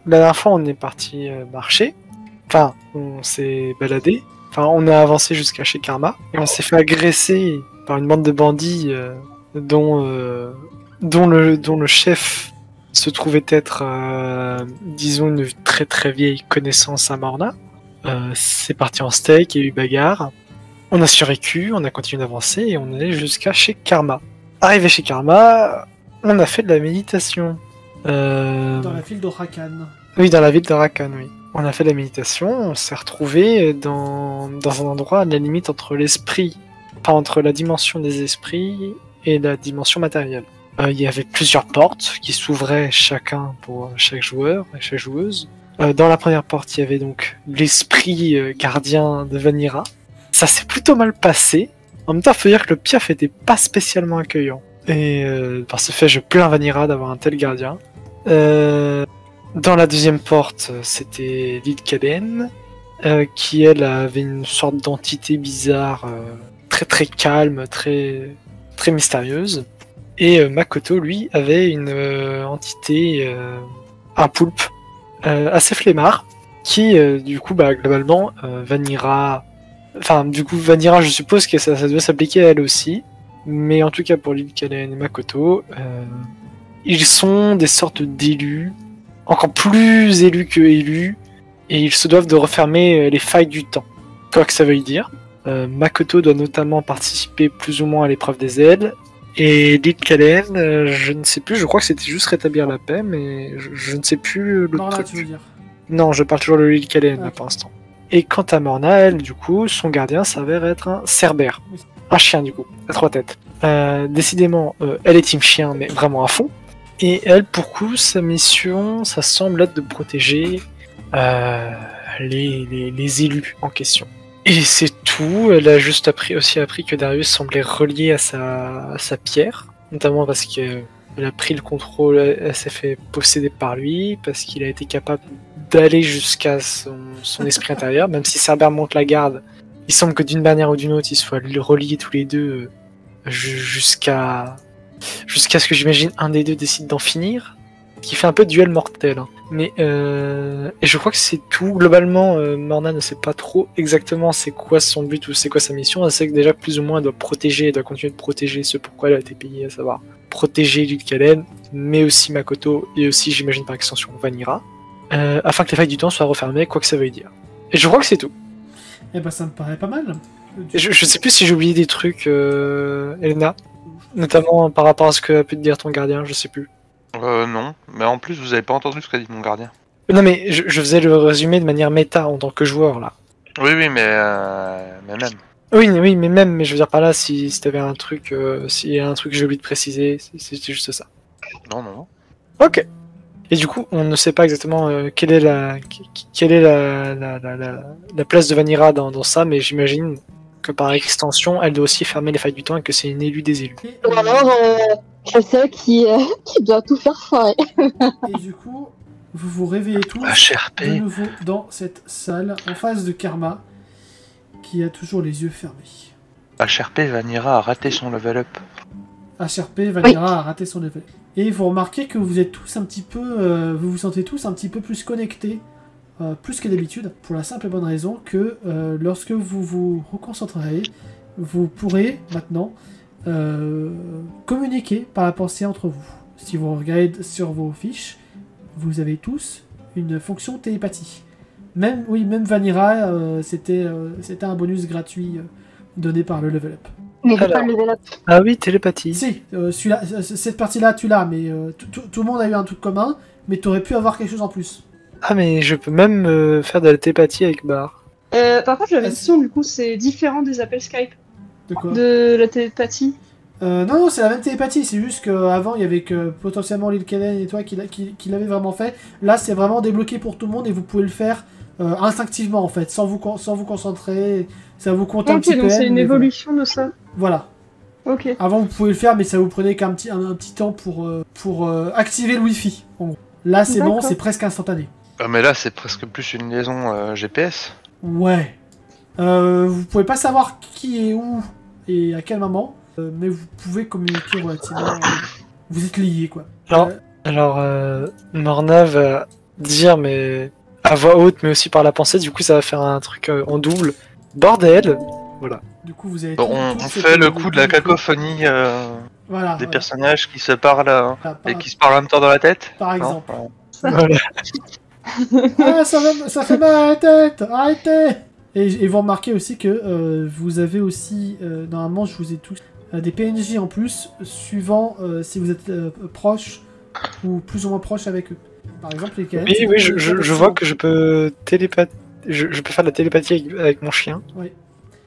la dernière fois, on est parti marcher. Enfin, on s'est baladé. Enfin, on a avancé jusqu'à chez Karma. Et on s'est fait agresser par une bande de bandits dont le chef se trouvait être, disons, une très très vieille connaissance à Morna. C'est parti en steak, il y a eu bagarre. On a survécu, on a continué d'avancer et on est allé jusqu'à chez Karma. Arrivé chez Karma, on a fait de la méditation. Dans la ville d'Orakan. Oui, dans la ville de Rakan, oui. On a fait de la méditation, on s'est retrouvé dans un endroit à la limite entre l'esprit, pas entre la dimension des esprits et la dimension matérielle. Il y avait plusieurs portes qui s'ouvraient chacun pour chaque joueur et chaque joueuse. Dans la première porte, il y avait donc l'esprit gardien de Vanira. Ça s'est plutôt mal passé. En même temps, il faut dire que le Piaf était pas spécialement accueillant. Et par ce fait, je plains Vanira d'avoir un tel gardien. Dans la deuxième porte, c'était Lyd Kalen, qui elle avait une sorte d'entité bizarre, très très calme, très très mystérieuse. Et Makoto, lui, avait une entité, un poulpe, assez flemmard, qui, du coup, globalement, Vanira... Enfin, du coup, Vanira, je suppose que ça doit s'appliquer à elle aussi. Mais en tout cas, pour Lyd Kalen et Makoto, ils sont des sortes d'élus, encore plus élus que élus, et ils se doivent de refermer les failles du temps. Quoi que ça veuille dire. Makoto doit notamment participer plus ou moins à l'épreuve des ailes, et Lyd Kalen, je ne sais plus, je crois que c'était juste rétablir la paix, mais je ne sais plus l'autre Morna, truc. tu veux dire. Non, je parle toujours de Lyd Kalen là Ok. pour l'instant. Et quant à Morna, elle, du coup, son gardien s'avère être un cerbère. Oui. Un chien, du coup, à 3 têtes. Décidément, elle est team chien, mais vraiment à fond. Et elle, pour coup, sa mission, ça semble être de protéger les élus en question. Et c'est tout. Elle a juste aussi appris que Darius semblait relié à sa pierre, notamment parce qu'elle a pris le contrôle, elle s'est fait posséder par lui, parce qu'il a été capable d'aller jusqu'à son esprit intérieur, même si Cerbère monte la garde. Il semble que d'une manière ou d'une autre, ils soient reliés tous les deux jusqu'à ce que j'imagine un des deux décide d'en finir, qui fait un peu duel mortel. Hein. Mais et je crois que c'est tout. Globalement, Morna ne sait pas trop exactement c'est quoi son but ou c'est quoi sa mission. Elle sait que déjà plus ou moins elle doit continuer de protéger ce pourquoi elle a été payée, à savoir protéger Lyd Kalen, mais aussi Makoto et aussi j'imagine par extension Vanira, afin que les failles du temps soient refermées, quoi que ça veuille dire. Et je crois que c'est tout. Eh ben, ça me paraît pas mal. Je sais plus si j'ai oublié des trucs, Elena, notamment par rapport à ce que a pu te dire ton gardien, je sais plus. Non, mais en plus, vous avez pas entendu ce qu'a dit mon gardien. Non mais je faisais le résumé de manière méta en tant que joueur là. Oui, mais même. Oui, mais même, mais je veux dire par là, si t'avais un truc, s'il y a un truc que j'ai oublié de préciser, c'est juste ça. Non. Ok. Et du coup, on ne sait pas exactement quelle est la place de Vanira dans ça, mais j'imagine que par extension, elle doit aussi fermer les failles du temps et que c'est une élue des élus. Et, Ou alors, c'est celle qui doit tout faire foirer. et du coup, vous vous réveillez tous HRP. de nouveau dans cette salle en face de Karma, qui a toujours les yeux fermés. HRP Vanira a raté son level up. HRP, Vanira a raté son level. Et vous remarquez que vous êtes tous un petit peu, vous vous sentez tous un petit peu plus connectés, plus que d'habitude, pour la simple et bonne raison que lorsque vous vous reconcentrerez, vous pourrez maintenant communiquer par la pensée entre vous. Si vous regardez sur vos fiches, vous avez tous une fonction télépathie. Même Vanira, c'était un bonus gratuit donné par le level up. Mais j'ai Alors. pas le level up. Ah oui, télépathie. Si, cette partie-là, tu l'as, mais tout le monde a eu un truc commun, mais tu aurais pu avoir quelque chose en plus. Ah mais je peux même faire de la télépathie avec Bar. Par contre, j'avais une question, du coup, c'est différent des appels Skype De quoi de la télépathie. Non, c'est la même télépathie, c'est juste qu'avant, il y avait que potentiellement Lyd Kalen et toi qui l'avez vraiment fait. Là, c'est vraiment débloqué pour tout le monde et vous pouvez le faire instinctivement, en fait, sans vous concentrer. Ça vous compte un Ok, petit peu. donc c'est une mais évolution de ça. Voilà. Ok. Avant, vous pouvez le faire, mais ça vous prenait qu'un petit temps pour activer le Wi-Fi. En gros. Là, c'est bon, D'accord. c'est presque instantané. Mais là, c'est presque plus une liaison GPS. Ouais. Vous pouvez pas savoir qui est où et à quel moment, mais vous pouvez communiquer relativement. Vous êtes liés, quoi. Alors, Morna dire, mais à voix haute, mais aussi par la pensée. Du coup, ça va faire un truc en double. Bordel. Voilà. Du coup, vous avez. Bon, on fait le coup de la cacophonie Voilà. des ouais. personnages qui se parlent Voilà, et qui se parlent en même temps dans la tête. Par Non exemple. Voilà. Ah, ça fait mal à la tête. Arrêtez. Et vous remarquez aussi que vous avez aussi, normalement, je vous ai tous des PNJ en plus, suivant si vous êtes proche ou plus ou moins proche avec eux. Par exemple, les KN. Oui, je vois que je peux je peux faire de la télépathie avec mon chien.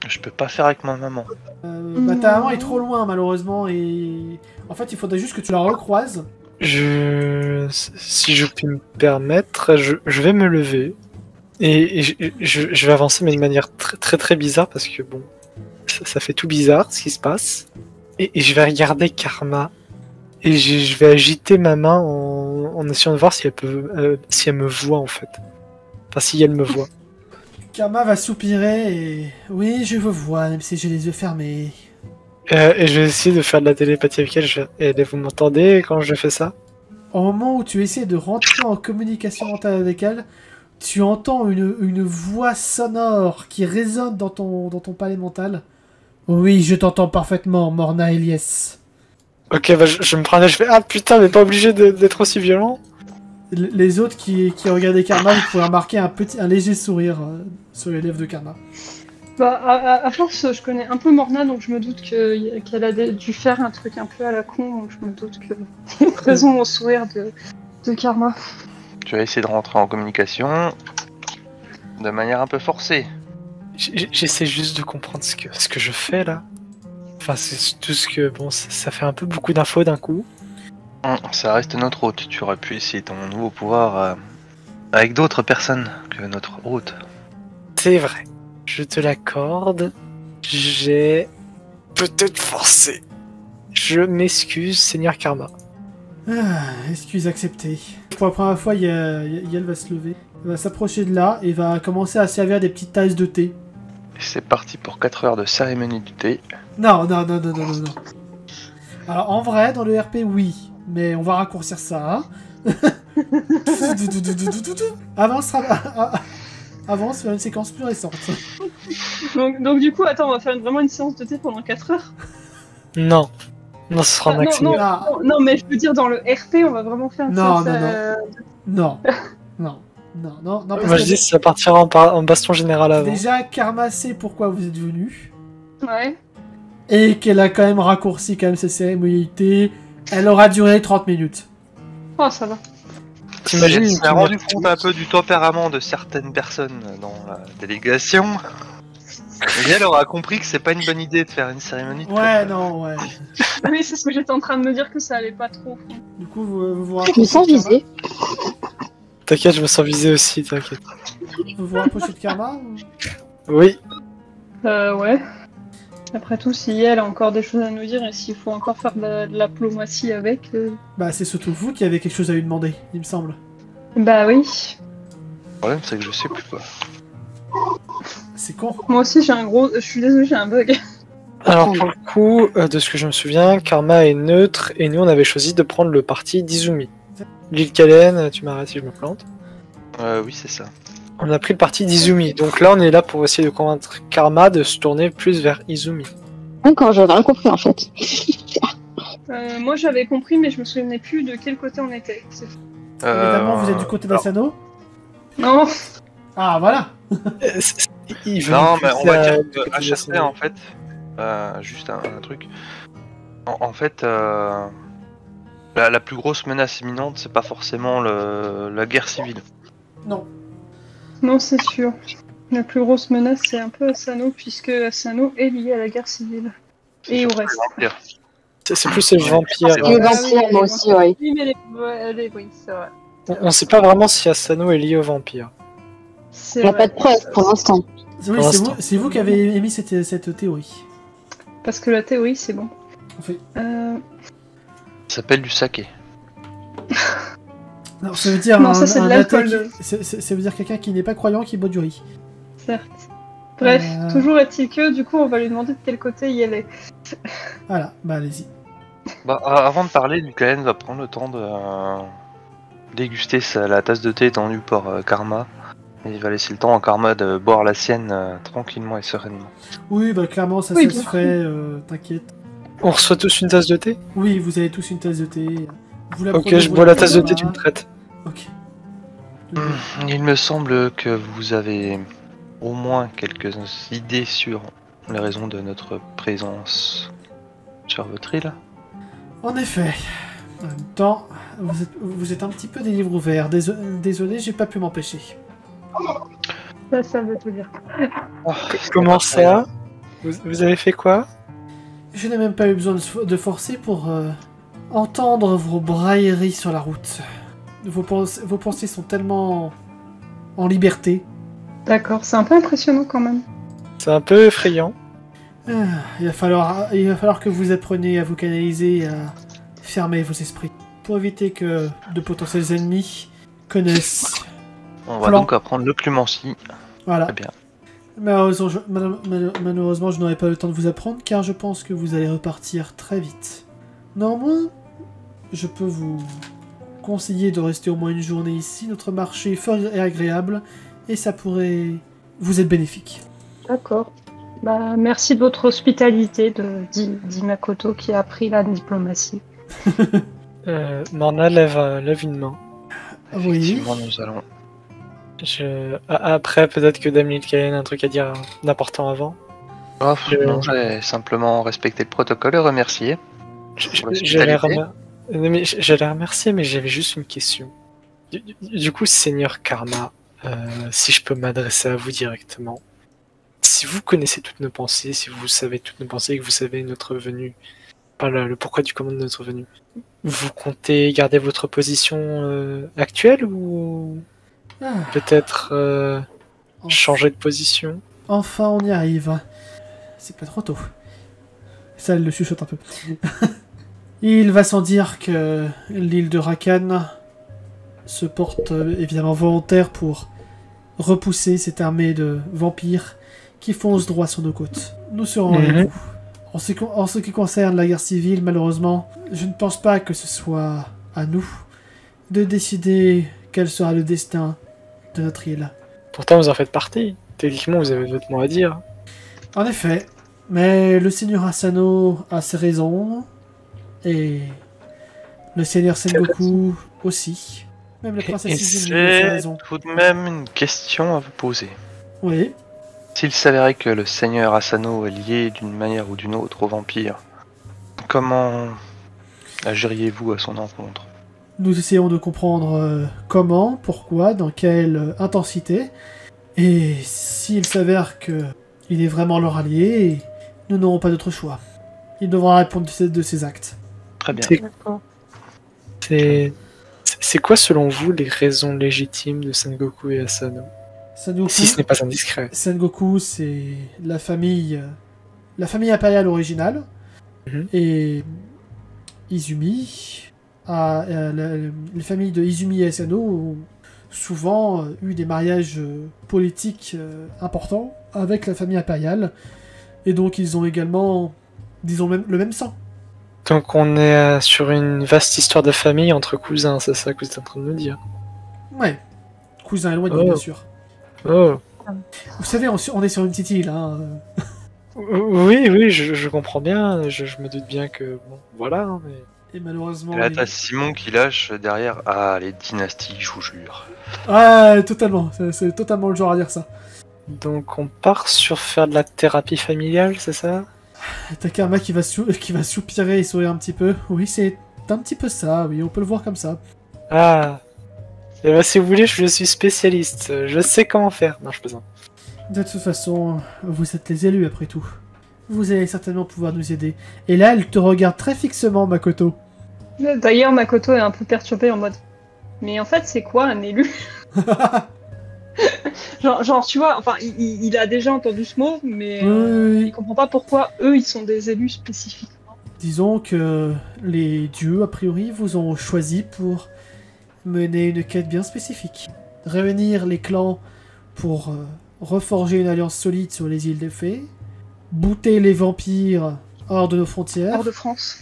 Je peux pas faire avec ma maman. Bah, ta maman est trop loin, malheureusement, et en fait, il faudrait juste que tu la recroises. Si je puis me permettre, je vais me lever et je vais avancer, mais de manière très bizarre parce que bon, ça fait tout bizarre ce qui se passe. Et je vais regarder Karma et je vais agiter ma main en essayant de voir si elle peut, si elle me voit en fait. Enfin, si elle me voit. Karma va soupirer et... Oui, je vous vois, même si j'ai les yeux fermés. Et je vais essayer de faire de la télépathie avec elle. Et vous m'entendez quand je fais ça? Au moment où tu essaies de rentrer en communication mentale avec elle, tu entends une voix sonore qui résonne dans ton palais mental. Oui, je t'entends parfaitement, Morna Elias. Ok, bah je me prends là, je fais ah putain, mais pas obligé d'être aussi violent. Les autres qui regardaient Karma, vous pouvez remarquer un léger sourire sur les lèvres de Karma. Bah, à force, je connais un peu Morna, donc je me doute qu'elle a dû faire un truc un peu à la con, donc je me doute qu'il y a une raison au sourire de Karma. Tu vas essayer de rentrer en communication de manière un peu forcée. J'essaie juste de comprendre ce que je fais là. Enfin, c'est tout ce que... Bon, ça fait un peu beaucoup d'infos d'un coup. Ça reste notre hôte. Tu aurais pu essayer ton nouveau pouvoir avec d'autres personnes que notre hôte. C'est vrai. Je te l'accorde. J'ai peut-être forcé. Je m'excuse, Seigneur Karma. Ah, excuse acceptée. Pour la première fois, Yael va se lever. Elle va s'approcher de là et va commencer à servir des petites tasses de thé. Et c'est parti pour 4 heures de cérémonie du thé. Non. Alors en vrai, dans le RP, oui. Mais on va raccourcir ça. Hein. Avance vers une séquence plus récente. Donc du coup, attends, on va faire vraiment une séance de thé pendant 4 heures. Non. Non, ce sera un maximum. Non, mais je veux dire, dans le RP, on va vraiment faire une séance... Non. Parce Moi je dis que ça partira en baston général avant. Déjà, Karma sait pourquoi vous êtes venu. Ouais. Et qu'elle a quand même raccourci quand même cette cérémonie. Elle aura duré 30 minutes. Oh, ça va. T'imagines, il s'est rendu compte un peu du tempérament de certaines personnes dans la délégation. Et elle aura compris que c'est pas une bonne idée de faire une cérémonie de Ouais. Oui, c'est ce que j'étais en train de me dire, que ça allait pas trop. Du coup, vous Je me sens visée. T'inquiète, je me sens visé aussi, t'inquiète. Vous vous rapprochez de Karma Oui. Ouais. Après tout, si elle a encore des choses à nous dire et s'il faut encore faire de la diplomatie avec... Bah, c'est surtout vous qui avez quelque chose à lui demander, il me semble. Bah oui. Le problème, c'est que je sais plus quoi. C'est con. Moi aussi, je suis désolée, j'ai un bug. Alors pour le coup, de ce que je me souviens, Karma est neutre et nous on avait choisi de prendre le parti d'Izumi. L'île Kalen, tu m'arrêtes si je me plante. Oui, c'est ça. On a pris le parti d'Izumi, donc là on est là pour essayer de convaincre Karma de se tourner plus vers Izumi. D'accord, j'avais rien compris en fait. Moi j'avais compris, mais je me souvenais plus de quel côté on était. Évidemment, vous êtes du côté d'Asano. Non. Ah, voilà. Non, mais on va dire que HRP en fait, juste un truc. En fait, la plus grosse menace imminente, c'est pas forcément la guerre civile. Non, c'est sûr. La plus grosse menace, c'est un peu Asano, puisque Asano est lié à la guerre civile. Et au reste. C'est plus les vampires. Les vampires, moi aussi, oui. Oui, mais oui, c'est vrai. On sait pas vraiment si Asano est lié aux vampires. Il n'y a pas de preuve pour l'instant. Oui, c'est vous qui avez émis cette théorie. Parce que la théorie, c'est bon. En fait. Ça s'appelle du saké. Non, ça veut dire non, ça c'est de l'alcool. Ça veut dire quelqu'un qui n'est pas croyant qui boit du riz. Certes. Bref, toujours est-il que du coup on va lui demander de quel côté il est. Voilà, bah allez-y. Bah, avant de parler, Lucaen va prendre le temps déguster la tasse de thé tendue par Karma. Et il va laisser le temps à Karma de boire la sienne tranquillement et sereinement. Oui, bah clairement, ça Oui, se fait, t'inquiète. On reçoit tous une tasse de thé? Oui, vous avez tous une tasse de thé. Vous la Ok, prenez, je vous bois la tasse de prenez thé, tu me traites. Ok. Il me semble que vous avez au moins quelques idées sur les raisons de notre présence sur votre île. En effet. En même temps, vous êtes un petit peu des livres ouverts. Désolé, j'ai pas pu m'empêcher. Ça veut tout dire. Comment ça? Vous avez fait quoi? Je n'ai même pas eu besoin de forcer pour entendre vos brailleries sur la route. Vos pensées sont tellement en liberté. D'accord, c'est un peu impressionnant quand même. C'est un peu effrayant. Il va falloir que vous appreniez à vous canaliser et à fermer vos esprits. Pour éviter que de potentiels ennemis connaissent. On va donc apprendre l'occlumencie. Voilà. Très bien. Malheureusement, je n'aurai pas le temps de vous apprendre car je pense que vous allez repartir très vite. Néanmoins, je peux vous conseiller de rester au moins une journée ici. Notre marché est fort et agréable et ça pourrait vous être bénéfique. D'accord. Bah, merci de votre hospitalité, dit Makoto qui a appris la diplomatie. Morna lève une main. Oui. Effectivement, nous allons. Après, peut-être que Dame Lilkaen a un truc à dire d'important avant. Non, j'ai simplement respecté le protocole et remercié. J'allais remercier, mais j'avais juste une question. Du coup, Seigneur Karma, si je peux m'adresser à vous directement, si vous connaissez toutes nos pensées, si vous savez toutes nos pensées et que vous savez notre venue, pas le pourquoi du comment de notre venue, vous comptez garder votre position actuelle ou peut-être changer de position? Enfin, on y arrive. C'est pas trop tôt. Ça, elle le chuchote un peu. Il va sans dire que l'île de Rakan se porte évidemment volontaire pour repousser cette armée de vampires qui fonce droit sur nos côtes. Nous serons avec vous. En ce qui concerne la guerre civile, malheureusement, je ne pense pas que ce soit à nous de décider quel sera le destin de notre île. Pourtant, vous en faites partie. Techniquement, vous avez votre mot à dire. En effet, mais le seigneur Asano a ses raisons, et le seigneur Sengoku aussi. Même le princesse Izumi a ses J'ai raisons. tout de même une question à vous poser. Oui. S'il s'avérait que le seigneur Asano est lié d'une manière ou d'une autre au vampire, comment agiriez-vous à son encontre? Nous essayons de comprendre comment, pourquoi, dans quelle intensité, et s'il s'avère que il est vraiment leur allié, nous n'aurons pas d'autre choix. Il devra répondre de ses actes. Très bien. D'accord. C'est quoi, selon vous, les raisons légitimes de Sengoku et Asano? Sengoku, Si ce n'est pas indiscret. Sengoku, c'est la famille impériale originale, et Izumi, les familles de Izumi et Asano ont souvent eu des mariages politiques importants avec la famille impériale, et donc ils ont également, disons, le même sang. Donc on est sur une vaste histoire de famille entre cousins, c'est ça que vous êtes en train de nous dire? Ouais, cousin éloigné, bien sûr. Oh. Vous savez, on est sur une petite île, hein. Oui, je comprends bien, je me doute bien que, bon, voilà, hein, mais... Et malheureusement... Et là, t'as Simon qui lâche derrière. Ah, les dynasties, je vous jure. Ouais, totalement, c'est totalement le genre à dire ça. Donc on part sur faire de la thérapie familiale, c'est ça? T'as Karma qui va soupirer et sourire un petit peu. Oui, c'est un petit peu ça, oui, on peut le voir comme ça. Ah. Et bah si vous voulez, je suis spécialiste, je sais comment faire. Non, je plaisante. De toute façon, vous êtes les élus après tout. Vous allez certainement pouvoir nous aider. Et là, elle te regarde très fixement, Makoto. D'ailleurs, Makoto est un peu perturbé en mode. Mais en fait, c'est quoi un élu? genre, tu vois, enfin, il a déjà entendu ce mot, mais il comprend pas pourquoi eux, ils sont des élus spécifiques. Disons que les dieux, a priori, vous ont choisi pour mener une quête bien spécifique. Réunir les clans pour reforger une alliance solide sur les îles des Fées, bouter les vampires hors de nos frontières, Hors de France.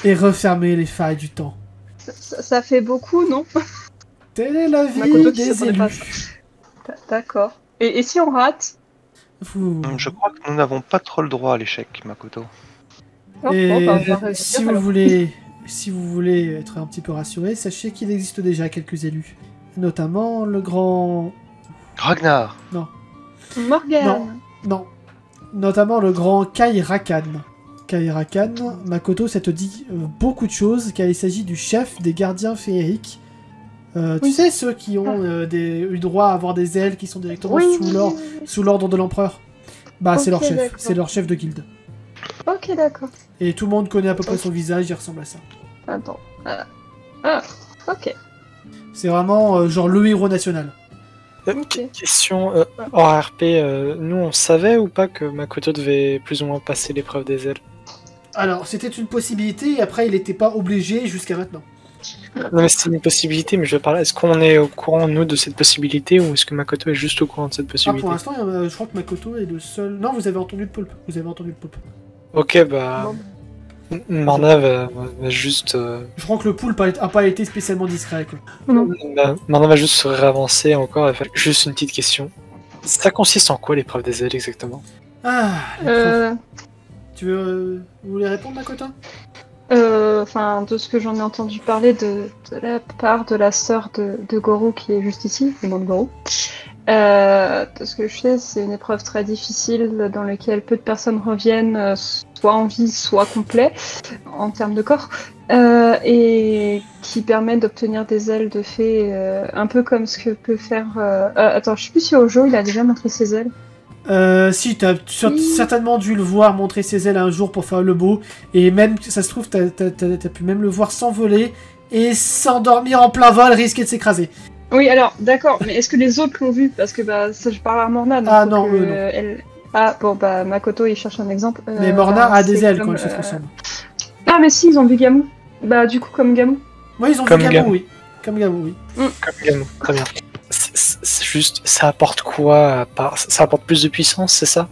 et refermer les failles du temps. Ça fait beaucoup, non? Telle est la Makoto vie qui des s'attendait pas à élus. ça. D'accord. Et si on rate? Je crois que nous n'avons pas trop le droit à l'échec, Makoto. Oh, Et bon, bah, on va réussir, si vous alors. voulez être un petit peu rassuré, sachez qu'il existe déjà quelques élus. Notamment le grand... Ragnar. Morgane. Non. Notamment le grand Kai Rakan. Kai Rakan, Makoto, ça te dit beaucoup de choses, car il s'agit du chef des gardiens féeriques. Tu Oui. sais, ceux qui ont eu droit à avoir des ailes qui sont directement Oui. sous l'ordre de l'empereur. Bah, c'est leur Ok, chef. d'accord. C'est leur chef de guilde. Ok, d'accord. Et tout le monde connaît à peu près Ok. son visage, il ressemble à ça. Attends. Ah, ok. C'est vraiment genre le héros national. Ok. Question hors RP, nous on savait ou pas que Makoto devait plus ou moins passer l'épreuve des ailes? Alors, c'était une possibilité, et après, il n'était pas obligé jusqu'à maintenant. Non mais c'est une possibilité, mais je veux parler, est-ce qu'on est au courant nous de cette possibilité ou est-ce que Makoto est juste au courant de cette Ah, possibilité? pour l'instant, je crois que Makoto est le seul... Non, vous avez entendu le poulpe. Ok, bah... Marna va juste... Je crois que le poulpe a pas été spécialement discret, quoi. Marna va juste se réavancer encore et faire juste une petite question. Ça consiste en quoi l'épreuve des ailes exactement? Ah, Euh, tu veux... vous voulez répondre, Makoto? Enfin, de ce que j'en ai entendu parler de la part de la sœur de Goro qui est juste ici, le monde Goro. De ce que je sais, c'est une épreuve très difficile dans laquelle peu de personnes reviennent, soit en vie, soit complet, en termes de corps, et qui permet d'obtenir des ailes de fée, un peu comme ce que peut faire... attends, je sais plus si Ojo, il a déjà montré ses ailes. Si, t'as certainement dû le voir montrer ses ailes un jour pour faire le beau, et même, ça se trouve, t'as pu même le voir s'envoler et s'endormir en plein vol, risquer de s'écraser. Oui, alors, d'accord, mais est-ce que les autres l'ont vu? Parce que bah, ça, je parle à Morna. Donc Ah faut non, que, non. elle... Ah, bon, bah, Makoto, il cherche un exemple. Mais Morna bah, a des c'est ailes comme, quand elle se transforme. Ah, mais si, ils ont vu Gamou. Bah, du coup, comme Gamou. Oui, ils ont Comme vu Gamou, Gamou. oui. Comme Gamou, oui. Comme Gamou, très bien. C'est juste, ça apporte quoi à part... Ça apporte plus de puissance, c'est ça?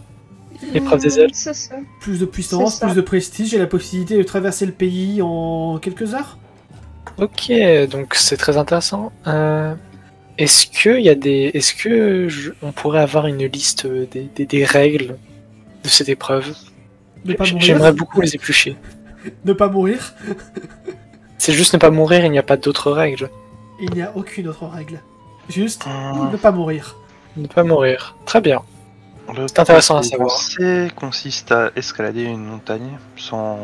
L'épreuve des ailes? C'est ça. Plus de puissance, C'est ça. plus de prestige et la possibilité de traverser le pays en quelques heures. Ok, donc c'est très intéressant. Est-ce que y a des, est-ce que on pourrait avoir une liste des règles de cette épreuve? Ne pas mourir. J'aimerais beaucoup les éplucher. Ne pas mourir. C'est juste ne pas mourir, il n'y a pas d'autres règles. Il n'y a aucune autre règle. Juste Hum. ne pas mourir. Ne pas mourir. Très bien. C'est intéressant à savoir. Consiste à escalader une montagne sans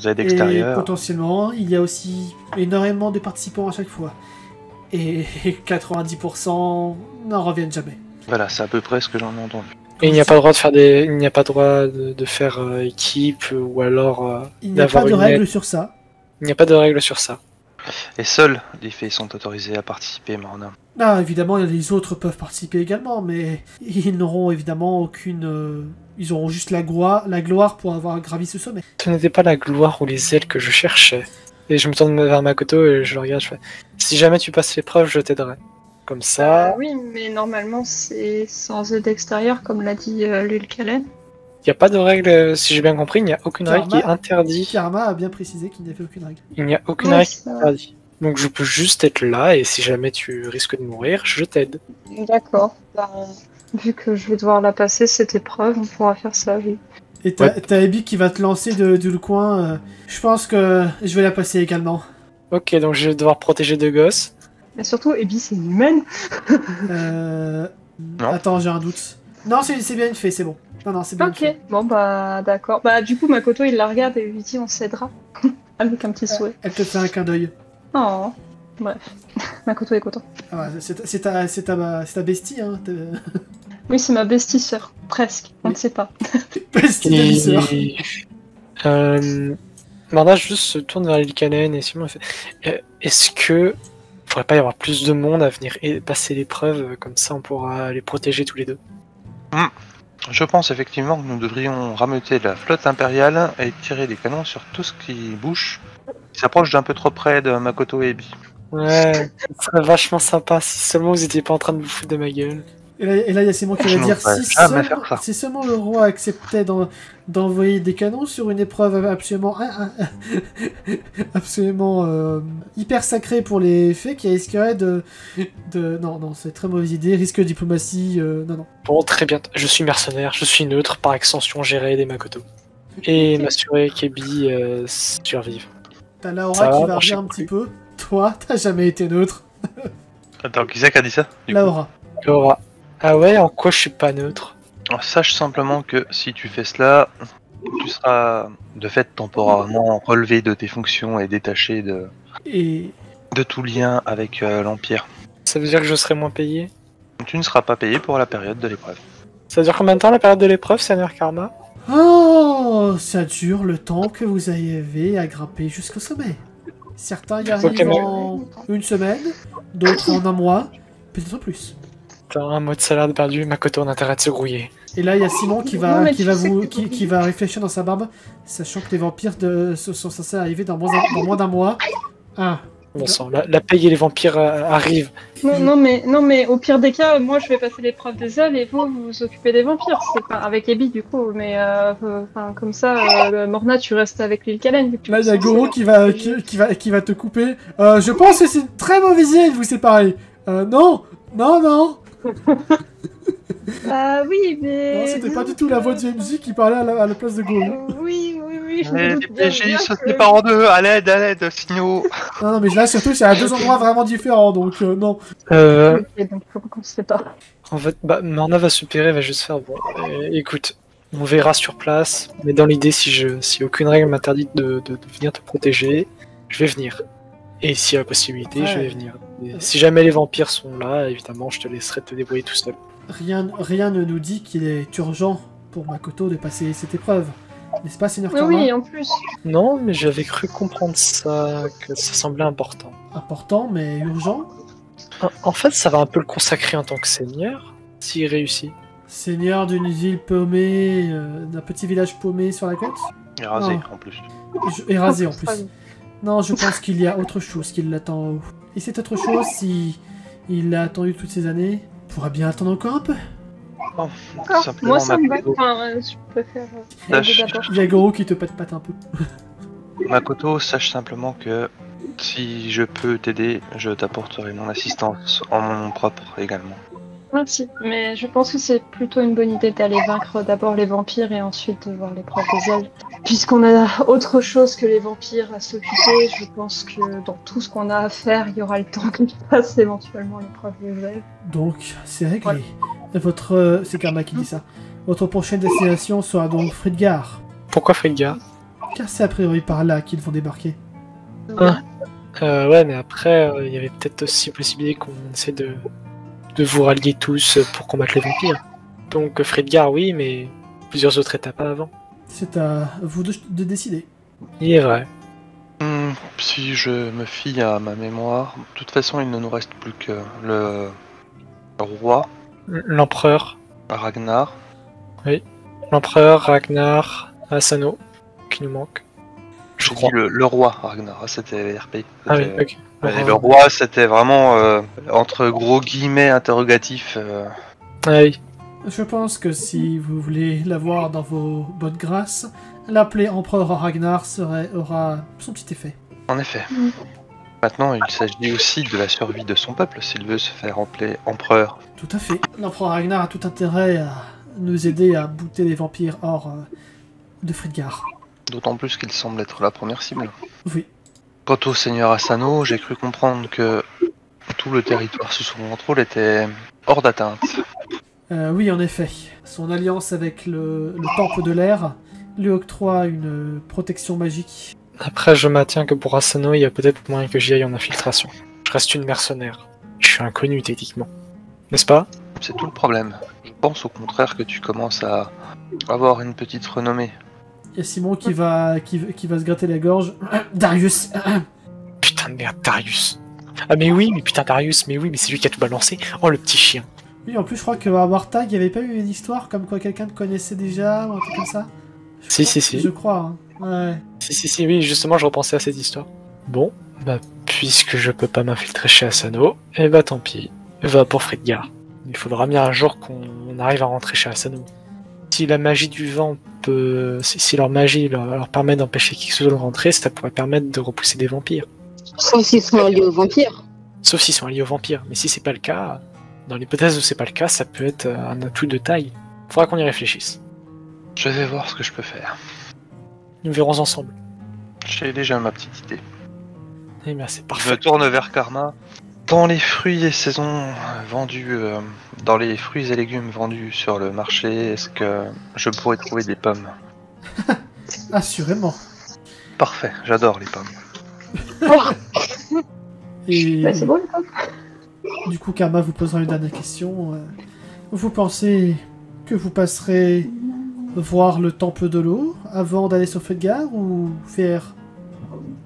aide Et extérieure. potentiellement, il y a aussi énormément de participants à chaque fois. Et 90% n'en reviennent jamais. Voilà, c'est à peu près ce que j'en ai entendu. Et il n'y a pas le droit de faire des, il n'y a pas le droit de faire équipe ou alors Il n'y a d'avoir pas de une règle aide. sur ça. Il n'y a pas de règle sur ça. Et seuls les fées sont autorisés à participer, Morna. Ah, évidemment, les autres peuvent participer également, mais ils n'auront évidemment aucune... ils auront juste la gloire pour avoir gravi ce sommet. Ce n'était pas la gloire ou les ailes que je cherchais. Et je me tourne vers Makoto et je le regarde, je fais si jamais tu passes l'épreuve, je t'aiderai. Comme ça, Oui, mais normalement, c'est sans aide extérieure, comme l'a dit Lil Kalen. il n'y a pas de règle, si j'ai bien compris, il n'y a aucune règle qui Karma. interdit. Karma a bien précisé qu'il n'y avait aucune règle. Il n'y a aucune Ouais, règle qui ça- interdit. Donc je peux juste être là et si jamais tu risques de mourir, je t'aide. D'accord. Bah, vu que je vais devoir la passer, cette épreuve, on pourra faire ça, oui. Et t'as Abby qui va te lancer du le coin. Je pense que je vais la passer également. Ok, donc je vais devoir protéger deux gosses. Mais surtout, Ebi, c'est une humaine. Attends, j'ai un doute. Non, c'est bien une fée, c'est bon. Non, c'est bien une Ok, fée. bon bah d'accord. Bah du coup, Makoto, il la regarde et lui dit on s'aidera. Avec un petit souhait. Elle te fait un clin d'œil. Oh, bref. Makoto est content. Ah, ouais, c'est ta bestie, hein. Oui, c'est ma bestie sœur. Presque, on ne sait pas. Bestie demi-sœur. Marna juste se tourne vers Lilkanen et Simon et fait est-ce que il pourrait pas y avoir plus de monde à venir et passer l'épreuve, comme ça on pourra les protéger tous les deux? Je pense effectivement que nous devrions rameuter la flotte impériale et tirer des canons sur tout ce qui bouge, qui s'approche d'un peu trop près de Makoto et Ebi. Ouais, ce serait vachement sympa si seulement vous étiez pas en train de vous foutre de ma gueule. Et là, il y a Simon qui va dire si seulement le roi acceptait d'envoyer des canons sur une épreuve absolument hyper sacrée pour les fées qui risquerait de... Non, c'est très mauvaise idée, risque de diplomatie, non. Bon, très bien, je suis mercenaire, je suis neutre, par extension, gérer des Makoto. Et m'assurer qu'Ebi survive. T'as Laura qui va rire un petit peu. Toi, t'as jamais été neutre. Attends, qui c'est qui a dit ça Laura. Laura. Ah ouais, en quoi je suis pas neutre? Alors, sache simplement que si tu fais cela, tu seras de fait temporairement relevé de tes fonctions et détaché de tout lien avec l'Empire. Ça veut dire que je serai moins payé? Tu ne seras pas payé pour la période de l'épreuve. Ça dure combien de temps la période de l'épreuve, Seigneur Karma? Oh, ça dure le temps que vous avez à grimper jusqu'au sommet. Certains y arrivent en une semaine, d'autres en un mois, peut-être plus. T'as un mois de salaire de perdu, Makoto, on a intérêt de se grouiller. Et là, il y a Simon qui va réfléchir dans sa barbe, sachant que les vampires sont censés arriver dans moins d'un mois. Ah. Bon sang, la paye et les vampires arrivent. Non, mais au pire des cas, moi je vais passer l'épreuve des ailes et vous vous occupez des vampires. C'est pas avec Ebi du coup, mais comme ça, Morna, tu restes avec l'île Kalen. Là, il y a Goro qui va te couper. Je pense que c'est une très mauvaise idée de vous séparer. Non. Oui, mais... Non, c'était pas du tout la voix de JMJ qui parlait à la place de Goro. Oui, Les PJ se séparent en deux, à l'aide, sinon... Non, mais là, surtout, c'est à deux endroits vraiment différents, donc non. Ok, donc faut qu'on se sépare. En fait, Morna va supérer, va juste faire, bon, écoute, on verra sur place, mais dans l'idée, si aucune règle m'interdit de venir te protéger, je vais venir. Et s'il y a la possibilité, je vais venir. Et si jamais les vampires sont là, évidemment, je te laisserai te débrouiller tout seul. Rien ne nous dit qu'il est urgent pour Makoto de passer cette épreuve. N'est-ce pas, Seigneur Karma? Oui, en plus. Non, mais j'avais cru comprendre ça, que ça semblait important. Important, mais urgent? En fait, ça va un peu le consacrer en tant que seigneur, s'il réussit. Seigneur d'une ville paumée, d'un petit village paumé sur la côte? Et rasé, en plus. Et rasé, en plus. Non, je pense qu'il y a autre chose qui l'attend en haut. Et cette autre chose, si il l'a attendu toutes ces années, pourra bien attendre encore un peu. Oh, moi, ça me va. Enfin, je préfère... Il y a Goro qui te pâte un peu. Makoto, sache simplement que si je peux t'aider, je t'apporterai mon assistance en mon nom propre également. Merci, mais je pense que c'est plutôt une bonne idée d'aller vaincre d'abord les vampires et ensuite de voir l'épreuve des ailes. Puisqu'on a autre chose que les vampires à s'occuper, je pense que dans tout ce qu'on a à faire, il y aura le temps que je fasse éventuellement l'épreuve des ailes. Donc, c'est réglé. Ouais. C'est Karma qui dit ça. Votre prochaine destination sera donc Fridgar. Pourquoi Fridgar? Car c'est a priori par là qu'ils vont débarquer. Ouais, mais après, il y avait peut-être aussi possibilité qu'on essaie de vous rallier tous pour combattre les vampires. Donc Fridgar, oui, mais plusieurs autres étapes avant. C'est à vous de décider. Il est vrai. Si je me fie à ma mémoire, de toute façon, il ne nous reste plus que le roi. L'empereur. Ragnar. Oui. L'empereur, Ragnar, Asano, qui nous manque. Je crois. Dit le roi Ragnar, c'était RP. Ah oui, ok. Et le roi, c'était vraiment entre gros guillemets interrogatifs. Ah oui. Je pense que si vous voulez l'avoir dans vos bonnes grâces, l'appeler empereur Ragnar aura son petit effet. En effet. Maintenant, il s'agit aussi de la survie de son peuple s'il veut se faire appeler empereur. Tout à fait. L'empereur Ragnar a tout intérêt à nous aider à bouter les vampires hors de Fridgar. D'autant plus qu'il semble être la première cible. Oui. Quant au seigneur Asano, j'ai cru comprendre que tout le territoire sous son contrôle était hors d'atteinte. Oui, en effet. Son alliance avec le temple de l'air lui octroie une protection magique. Après, je maintiens que pour Asano, il y a peut-être moyen que j'y aille en infiltration. Je reste une mercenaire. Je suis inconnu, techniquement. N'est-ce pas? C'est tout le problème. Je pense au contraire que tu commences à avoir une petite renommée. Il y a Simon qui va se gratter la gorge. Darius. Putain de merde, Darius. Ah mais oui, mais putain Darius, mais oui, mais c'est lui qui a tout balancé. Oh le petit chien. Oui, en plus je crois que à Wartag, il n'y avait pas eu une histoire comme quoi quelqu'un te connaissait déjà ou un truc comme ça. Si. Je crois, hein. Ouais. Si, oui, justement je repensais à cette histoire. Bon, bah puisque je peux pas m'infiltrer chez Asano, eh bah tant pis. Va pour Fridgar. Il faudra bien un jour qu'on arrive à rentrer chez Asano. Si la magie du vent peut... Si leur magie leur permet d'empêcher qui que ce soit de rentrer, ça pourrait permettre de repousser des vampires. Sauf s'ils sont liés aux vampires. Sauf s'ils sont alliés aux vampires. Mais si c'est pas le cas, dans l'hypothèse où c'est pas le cas, ça peut être un atout de taille. Faudra qu'on y réfléchisse. Je vais voir ce que je peux faire. Nous verrons ensemble. J'ai déjà ma petite idée. Eh bien, c'est Je parfait. me tourne vers Karma. Dans les fruits et saisons vendus, dans les fruits et légumes vendus sur le marché, est-ce que je pourrais trouver des pommes? Assurément. Parfait, j'adore les pommes. Et Bah, c'est bon, les pommes. du coup, Karma vous posera une dernière question. Vous pensez que vous passerez voir le temple de l'eau avant d'aller sur Fredgar ou faire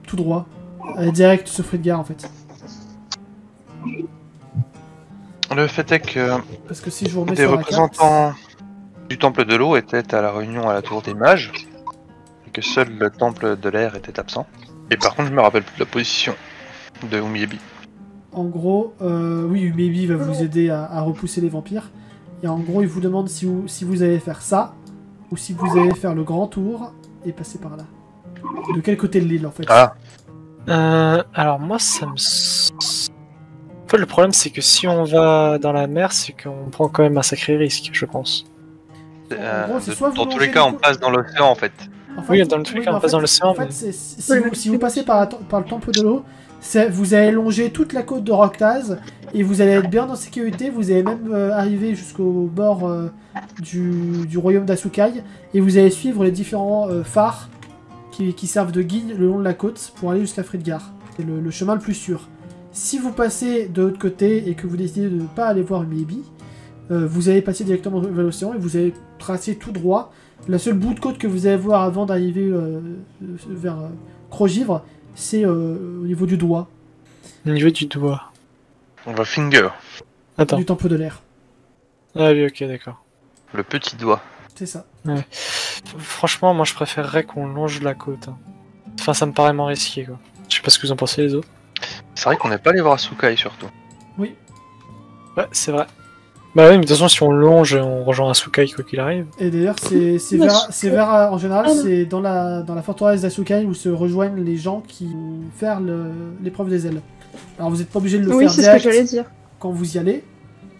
tout droit? Aller direct sur Fredgar en fait. Le fait est que Parce que si je vous remets des sur la carte... représentants du temple de l'eau étaient à la réunion à la tour des mages, et que seul le temple de l'air était absent. Et par contre, je me rappelle plus de la position de Umiebi. En gros, oui, Umebi va vous aider à repousser les vampires. Et en gros, il vous demande si vous allez faire ça, ou si vous allez faire le grand tour et passer par là. De quel côté de l'île, en fait? Ah, Alors moi, ça me... En fait, le problème, c'est que si on va dans la mer, c'est qu'on prend quand même un sacré risque, je pense. En gros, c'est soit vous dans tous longez les cas, les on côtes- passe dans l'océan en fait. En fait, Oui, dans le truc, mais on en passe fait- dans l'océan, En fait, mais- si vous passez par le temple de l'eau, vous allez longer toute la côte de Rocktaz et vous allez être bien en sécurité. Vous allez même arriver jusqu'au bord du royaume d'Asukai et vous allez suivre les différents phares qui servent de guide le long de la côte pour aller jusqu'à Fridgar. C'est le chemin le plus sûr. Si vous passez de l'autre côté et que vous décidez de ne pas aller voir Umebi, vous allez passer directement vers l'océan et vous allez tracer tout droit. La seule bout de côte que vous allez voir avant d'arriver vers Crogivre, c'est au niveau du doigt Au niveau du doigt. On va finger, Attends. du temple de l'air. Ah oui, ok, d'accord. le petit doigt. C'est ça. Franchement, moi, je préférerais qu'on longe la côte. Hein. Enfin, ça me paraît moins risqué, quoi. Je sais pas ce que vous en pensez, les autres. C'est vrai qu'on n'est pas allé voir Asukai surtout. Ouais, c'est vrai. Bah oui, mais de toute façon, si on longe, on rejoint Asukai, quoi qu'il arrive. Et d'ailleurs, en général, c'est dans la forteresse d'Asukai où se rejoignent les gens qui vont faire l'épreuve des ailes. Alors vous n'êtes pas obligé de le Oui, faire c'est ce que j'allais direct dire. quand vous y allez,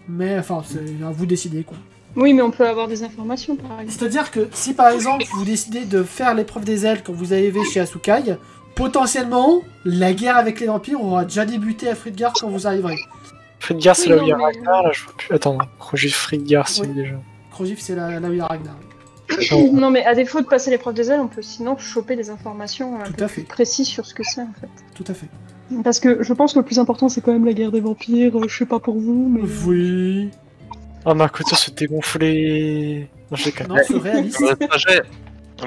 mais enfin, c'est à vous décider quoi. Oui, mais on peut avoir des informations, par exemple. C'est-à-dire que si par exemple vous décidez de faire l'épreuve des ailes quand vous arrivez chez Asukai, potentiellement la guerre avec les vampires aura déjà débuté à Fridgar quand vous arriverez. Fridgar, c'est Oui, là où il y a non, mais- Ragnar, là, je vois plus. Attends, Crogivre, Fridgar, c'est Oui. où déjà? Crogif, c'est là où il y a Ragnar. Non, mais à défaut de passer l'épreuve des ailes, on peut sinon choper des informations un Tout peu à plus fait. précises sur ce que c'est, en fait. Tout à fait. Parce que je pense que le plus important, c'est quand même la guerre des vampires. Je sais pas pour vous, mais... Oui. Oh, ma côte se dégonfler. Non, je déconne. Non, c'est réaliste.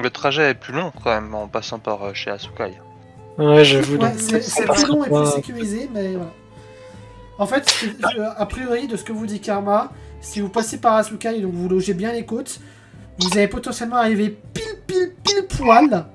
Le trajet est plus long quand même en passant par chez Asukai. Ouais, j'avoue. Ouais, donc, c'est parce plus long que et moi- plus sécurisé, mais voilà. En fait, a priori, de ce que vous dit Karma, si vous passez par Asukai et donc vous logez bien les côtes, vous allez potentiellement arriver pile poil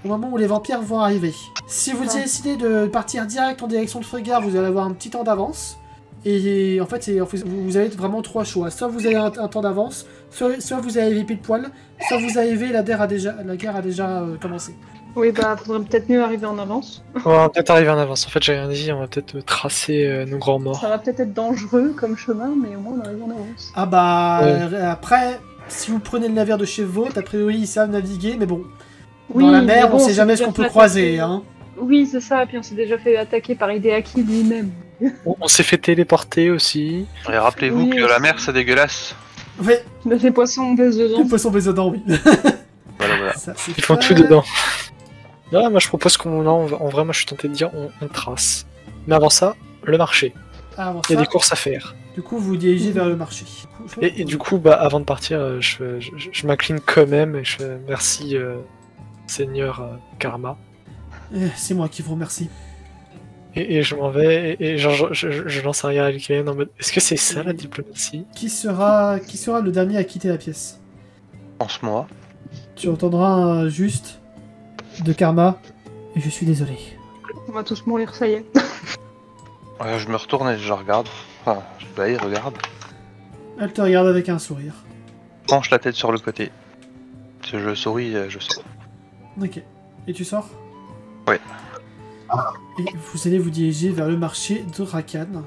au moment où les vampires vont arriver. Si vous décidez de partir direct en direction de Fridgar, vous allez avoir un petit temps d'avance. Et en fait, vous avez vraiment trois choix. Soit vous avez un temps d'avance, soit vous arrivez pile poil, soit vous arrivez, la guerre a déjà commencé. Oui, bah, faudrait peut-être mieux arriver en avance. On va peut-être arriver en avance. En fait, j'ai rien dit, on va peut-être tracer nos grands morts. Ça va peut-être être dangereux comme chemin, mais au moins on arrive en avance. Ah bah, Ouais. après, si vous prenez le navire de chez Vought, a priori ils savent naviguer, mais bon, Oui, dans la mais mer, bon, on sait s'est jamais ce déjà qu'on peut fait croiser, attaquer. hein. Oui, c'est ça, et puis on s'est déjà fait attaquer par Hideaki lui-même. On s'est fait téléporter aussi. Et rappelez-vous Oui, que la mer c'est dégueulasse. Ouais, Mais les poissons baissent dedans. le poisson baisonnant, oui. Voilà. Ça, c'est Ils font fait. tout dedans. Ouais, moi je propose qu'on. Non, en vrai, moi je suis tenté de dire on trace. Mais avant ça, le marché. Ah, avant Il y a ça, des courses à faire. du coup, vous dirigez vers le marché. Et du coup, bah, avant de partir, je m'incline quand même et je fais merci, Seigneur Karma. C'est moi qui vous remercie. Et je m'en vais et genre, je lance un regard à Lycaène en mode est-ce que c'est ça la diplomatie? Qui sera le dernier à quitter la pièce? Pense-moi. Tu entendras juste de Karma, et je suis désolé. On va tous mourir, ça y est. Je me retourne et je regarde. Enfin, il regarde. Elle te regarde avec un sourire. Penche la tête sur le côté. Je souris, je sors. Ok. Et tu sors? Ouais. Et vous allez vous diriger vers le marché de Rakan.